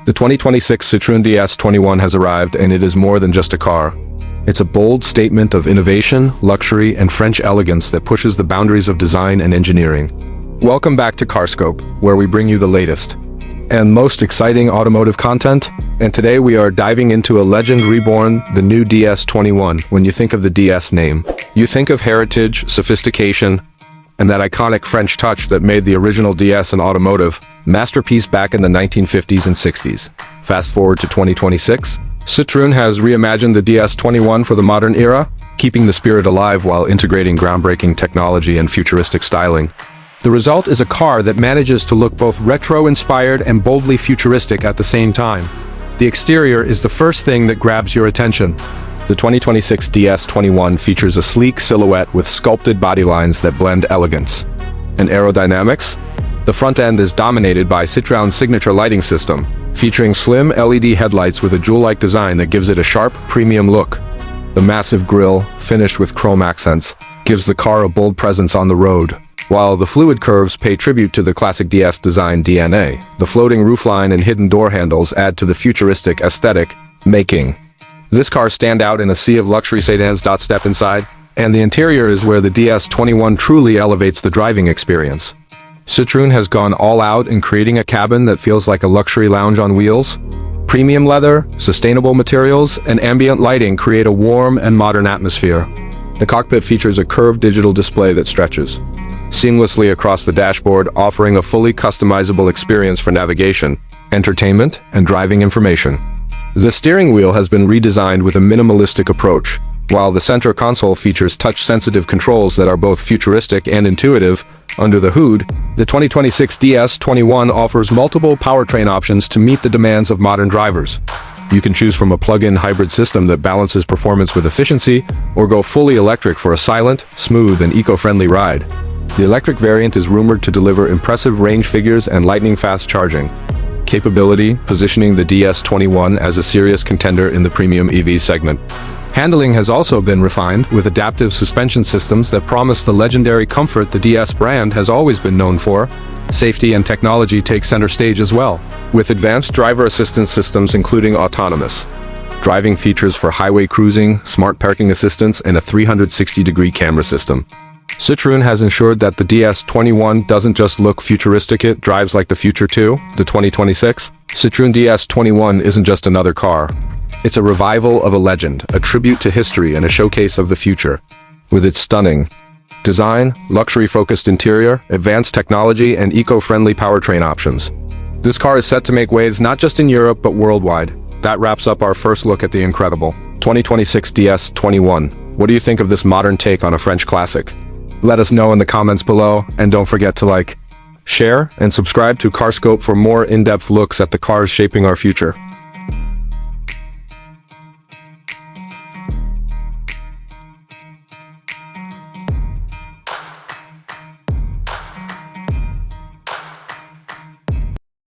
The 2026 Citroen DS21 has arrived, and it is more than just a car. It's a bold statement of innovation, luxury, and French elegance that pushes the boundaries of design and engineering. Welcome back to CarScope, where we bring you the latest and most exciting automotive content. And today we are diving into a legend reborn, the new DS21. When you think of the DS name, you think of heritage, sophistication, and that iconic French touch that made the original DS an automotive masterpiece back in the 1950s and 60s. Fast forward to 2026, Citroen has reimagined the DS21 for the modern era, keeping the spirit alive while integrating groundbreaking technology and futuristic styling. The result is a car that manages to look both retro-inspired and boldly futuristic at the same time. The exterior is the first thing that grabs your attention. The 2026 DS21 features a sleek silhouette with sculpted body lines that blend elegance and aerodynamics. The front end is dominated by Citroen's signature lighting system, featuring slim LED headlights with a jewel-like design that gives it a sharp, premium look. The massive grille, finished with chrome accents, gives the car a bold presence on the road, while the fluid curves pay tribute to the classic DS design DNA. The floating roofline and hidden door handles add to the futuristic aesthetic, making this car stand out in a sea of luxury sedans. Step inside, and the interior is where the DS21 truly elevates the driving experience. Citroen has gone all out in creating a cabin that feels like a luxury lounge on wheels. Premium leather, sustainable materials, and ambient lighting create a warm and modern atmosphere. The cockpit features a curved digital display that stretches seamlessly across the dashboard, offering a fully customizable experience for navigation, entertainment, and driving information. The steering wheel has been redesigned with a minimalistic approach, while the center console features touch-sensitive controls that are both futuristic and intuitive. Under the hood, the 2026 DS21 offers multiple powertrain options to meet the demands of modern drivers. You can choose from a plug-in hybrid system that balances performance with efficiency, or go fully electric for a silent, smooth, and eco-friendly ride. The electric variant is rumored to deliver impressive range figures and lightning-fast charging capability, positioning the DS21 as a serious contender in the premium EV segment. Handling has also been refined, with adaptive suspension systems that promise the legendary comfort the DS brand has always been known for. Safety and technology take center stage as well, with advanced driver assistance systems including autonomous driving features for highway cruising, smart parking assistance, and a 360-degree camera system. Citroen has ensured that the DS21 doesn't just look futuristic, it drives like the future too. The 2026 Citroen DS21 isn't just another car. It's a revival of a legend, a tribute to history, and a showcase of the future. With its stunning design, luxury-focused interior, advanced technology, and eco-friendly powertrain options, this car is set to make waves not just in Europe but worldwide. That wraps up our first look at the incredible 2026 DS21. What do you think of this modern take on a French classic? Let us know in the comments below, and don't forget to like, share, and subscribe to CarScope for more in-depth looks at the cars shaping our future.